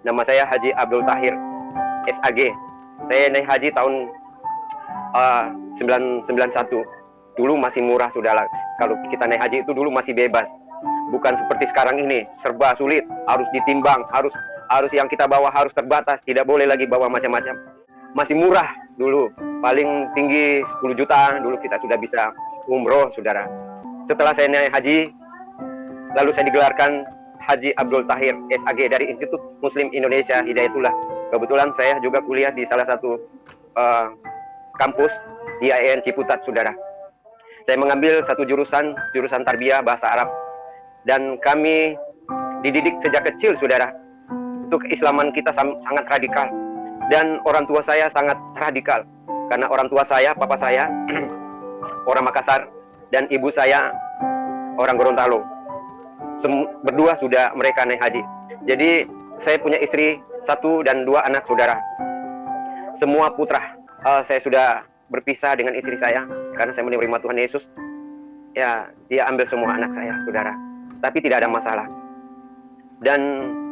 Nama saya Haji Abdul Tahir, SAG. Saya naik haji tahun 991. Dulu masih murah, saudara. Kalau kita naik haji itu dulu masih bebas. Bukan seperti sekarang ini, serba sulit, harus ditimbang, harus yang kita bawa harus terbatas, tidak boleh lagi bawa macam-macam. Masih murah dulu, paling tinggi 10 juta, dulu kita sudah bisa umroh, saudara. Setelah saya naik haji, lalu saya digelarkan Haji Abdul Tahir, SAG, dari Institut Muslim Indonesia Hidayatullah. Kebetulan saya juga kuliah di salah satu kampus di IAIN Ciputat, saudara. Saya mengambil satu jurusan Tarbiyah Bahasa Arab. Dan kami dididik sejak kecil, saudara. Untuk keislaman kita sangat radikal. Dan orang tua saya sangat radikal. Karena orang tua saya, papa saya, orang Makassar. Dan ibu saya, orang Gorontalo. Berdua sudah mereka naik haji. Jadi saya punya istri 1 dan 2 anak, saudara. Semua putra. Saya sudah berpisah dengan istri saya karena saya menerima Tuhan Yesus. Ya, dia ambil semua anak saya, saudara. Tapi tidak ada masalah. Dan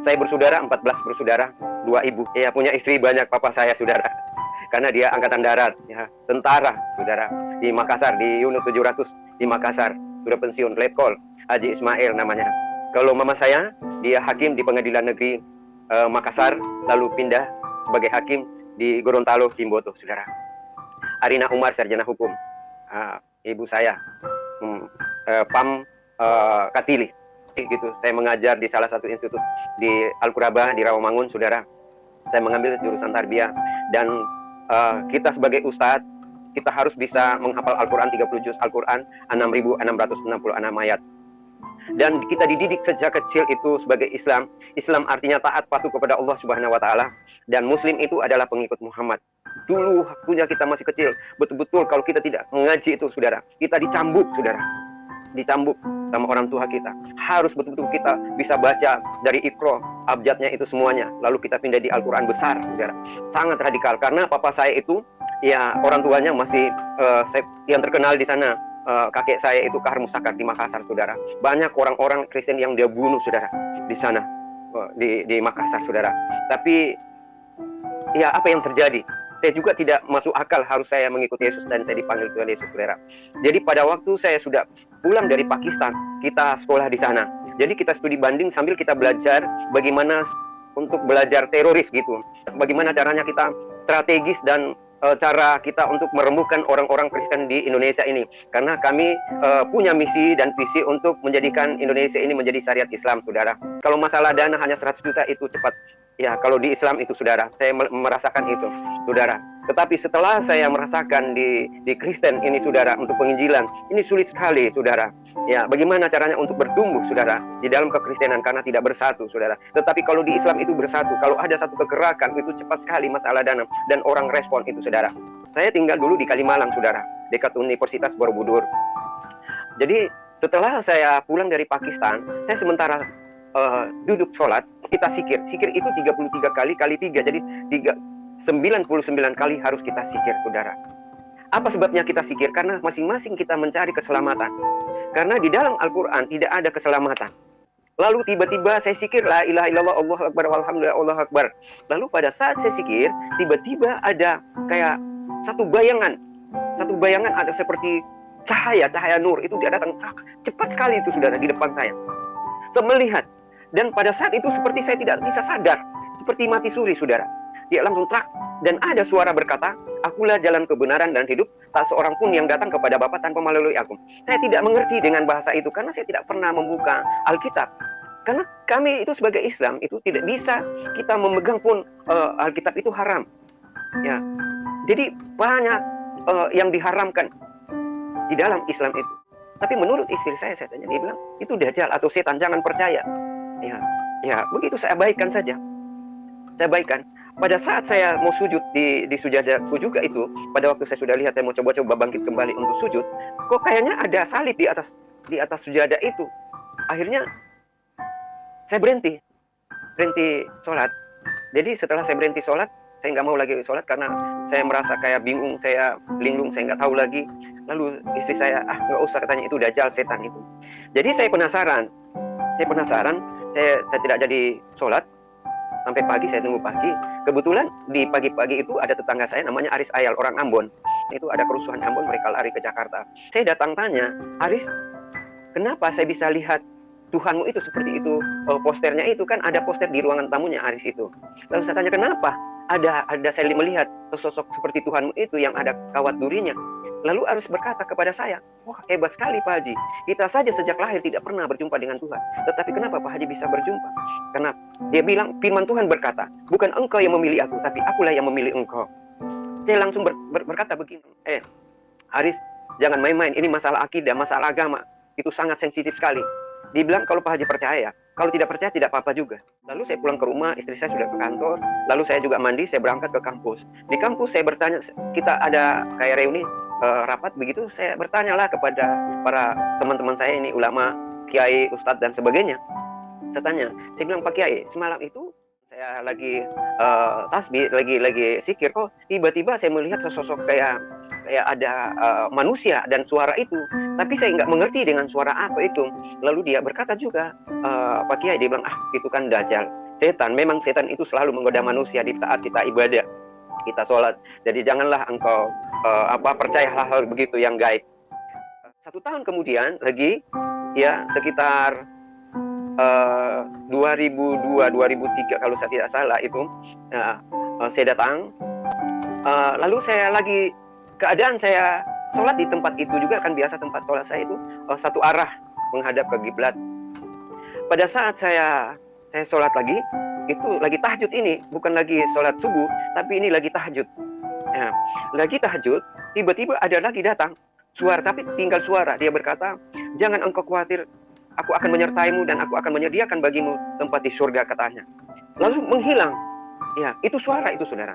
saya bersaudara, 14 bersaudara, 2 ibu. Ya, punya istri banyak papa saya, saudara. Karena dia angkatan darat, ya, tentara, saudara. Di Makassar, di Unit 700 di Makassar. Sudah pensiun, letkol. Haji Ismail namanya. Kalau mama saya, dia hakim di Pengadilan Negeri Makassar, lalu pindah sebagai hakim di Gorontalo, Kimboto, saudara. Arina Umar, sarjana hukum. Ibu saya, Pam Katili. Gitu. Saya mengajar di salah satu institut di Al-Quraba, di Rawamangun, saudara. Saya mengambil jurusan tarbiyah. Dan kita sebagai ustadz, kita harus bisa menghafal Al-Quran 30 juz Al-Quran, 6.666 ayat. Dan kita dididik sejak kecil itu sebagai Islam. Islam artinya taat patuh kepada Allah Subhanahu wa taala, dan muslim itu adalah pengikut Muhammad. Dulu waktunya kita masih kecil, betul-betul kalau kita tidak mengaji itu, saudara, kita dicambuk, saudara. Dicambuk sama orang tua kita. Harus betul-betul kita bisa baca dari Iqra, abjadnya itu semuanya. Lalu kita pindah di Al-Quran besar, saudara. Sangat radikal karena papa saya itu, ya, orang tuanya masih yang terkenal di sana. Kakek saya itu Kahar Musakar di Makassar, saudara. Banyak orang-orang Kristen yang dia bunuh, saudara, di sana, di Makassar, saudara. Tapi ya, apa yang terjadi? Saya juga tidak masuk akal harus saya mengikuti Yesus dan saya dipanggil Tuhan Yesus, saudara. Jadi pada waktu saya sudah pulang dari Pakistan, kita sekolah di sana. Jadi kita studi banding sambil kita belajar bagaimana untuk belajar teroris gitu. Bagaimana caranya kita strategis dan cara kita untuk merembukan orang-orang Kristen di Indonesia ini. Karena kami punya misi dan visi untuk menjadikan Indonesia ini menjadi syariat Islam, saudara. Kalau masalah dana hanya 100 juta itu cepat. Ya, kalau di Islam itu, saudara, saya merasakan itu, saudara. Tetapi setelah saya merasakan di Kristen ini, saudara, untuk penginjilan, ini sulit sekali, saudara. Ya, bagaimana caranya untuk bertumbuh, saudara, di dalam kekristenan karena tidak bersatu, saudara. Tetapi kalau di Islam itu bersatu, kalau ada satu kegerakan, itu cepat sekali masalah dana dan orang respon itu, saudara. Saya tinggal dulu di Kalimalang, saudara, dekat Universitas Borobudur. Jadi setelah saya pulang dari Pakistan, saya sementara duduk sholat, kita sikir itu 33 kali 3, jadi 99 kali harus kita sikir, saudara. Apa sebabnya kita sikir? Karena masing-masing kita mencari keselamatan. Karena di dalam Al-Quran tidak ada keselamatan. Lalu tiba-tiba saya sikir, la ilaha illallah, Allahu akbar, walhamdulillah, Allahu akbar. Lalu pada saat saya sikir, tiba-tiba ada kayak satu bayangan ada seperti cahaya nur, itu dia datang cepat sekali itu, saudara, di depan saya. Saya melihat, dan pada saat itu seperti saya tidak bisa sadar, seperti mati suri, saudara. Dia langsung trak, dan ada suara berkata, akulah jalan kebenaran dan hidup, tak seorang pun yang datang kepada Bapa tanpa melalui aku. Saya tidak mengerti dengan bahasa itu, karena saya tidak pernah membuka Alkitab. Karena kami itu sebagai Islam, itu tidak bisa kita memegang pun Alkitab itu haram. Ya, jadi banyak yang diharamkan di dalam Islam itu. Tapi menurut istri saya tanya, dia bilang, itu dajjal atau setan, jangan percaya. Ya, begitu saya abaikan saja. Saya abaikan. Pada saat saya mau sujud di sujadaku juga itu, pada waktu saya sudah lihat saya mau coba-coba bangkit kembali untuk sujud, kok kayaknya ada salib di atas sujadah itu. Akhirnya saya berhenti sholat. Jadi setelah saya berhenti sholat, saya nggak mau lagi sholat karena saya merasa kayak bingung, saya linglung, saya nggak tahu lagi. Lalu istri saya, nggak usah, katanya itu dajjal, setan itu. Jadi saya penasaran, saya tidak jadi sholat. Sampai pagi saya tunggu pagi. Kebetulan di pagi-pagi itu ada tetangga saya namanya Aris Ayal, orang Ambon. Itu ada kerusuhan Ambon, mereka lari ke Jakarta. Saya datang tanya, Aris, kenapa saya bisa lihat Tuhanmu itu seperti itu? Posternya itu kan ada poster di ruangan tamunya Aris itu. Lalu saya tanya, kenapa? Ada saya melihat sosok seperti Tuhanmu itu yang ada kawat durinya. Lalu Aris berkata kepada saya, wah hebat sekali Pak Haji. Kita saja sejak lahir tidak pernah berjumpa dengan Tuhan. Tetapi kenapa Pak Haji bisa berjumpa? Karena dia bilang, firman Tuhan berkata, bukan engkau yang memilih aku, tapi akulah yang memilih engkau. Saya langsung berkata begini, Aris, jangan main-main, ini masalah akidah, masalah agama. Itu sangat sensitif sekali. Dia bilang, kalau Pak Haji percaya, kalau tidak percaya tidak apa-apa juga. Lalu saya pulang ke rumah, istri saya sudah ke kantor, lalu saya juga mandi, saya berangkat ke kampus. Di kampus saya bertanya, kita ada kayak reuni, rapat begitu, saya bertanyalah kepada para teman-teman saya ini, ulama, kiai, ustadz, dan sebagainya. Saya tanya, saya bilang, Pak Kiai, semalam itu saya lagi tasbih, lagi zikir, kok tiba-tiba saya melihat sosok kayak ada manusia dan suara itu, tapi saya nggak mengerti dengan suara apa itu. Lalu dia berkata juga, Pak Kiai, dia bilang, itu kan Dajjal, setan. Memang setan itu selalu menggoda manusia di saat kita ibadah, kita sholat. Jadi janganlah engkau percaya hal-hal begitu yang gaib. 1 tahun kemudian lagi, ya sekitar 2002-2003 kalau saya tidak salah itu, saya datang. Lalu saya lagi keadaan saya sholat di tempat itu juga, kan biasa tempat sholat saya itu satu arah menghadap ke kiblat. Pada saat saya sholat lagi, itu lagi tahajud ini, bukan lagi sholat subuh, tapi ini lagi tahajud. Ya, lagi tahajud, tiba-tiba ada lagi datang suara, tapi tinggal suara. Dia berkata, jangan engkau khawatir, aku akan menyertaimu dan aku akan menyediakan bagimu tempat di surga, katanya. Lalu menghilang. Ya, itu suara itu, saudara.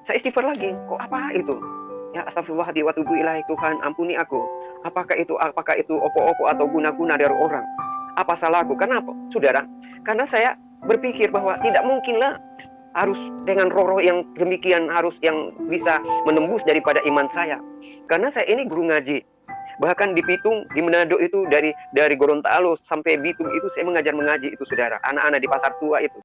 Saya istighfar lagi, kok apa itu? Ya, astagfirullahaladzim wa tubu ilaih, Tuhan ampuni aku. Apakah itu opo-opo atau guna-guna dari orang? Apa salahku? Kenapa, saudara? Karena saya berpikir bahwa tidak mungkinlah harus dengan roh-roh yang demikian, harus yang bisa menembus daripada iman saya. Karena saya ini guru ngaji. Bahkan di Pitung, di Manado itu, dari Gorontalo sampai Bitung itu saya mengajar mengaji itu, saudara. Anak-anak di Pasar Tua itu.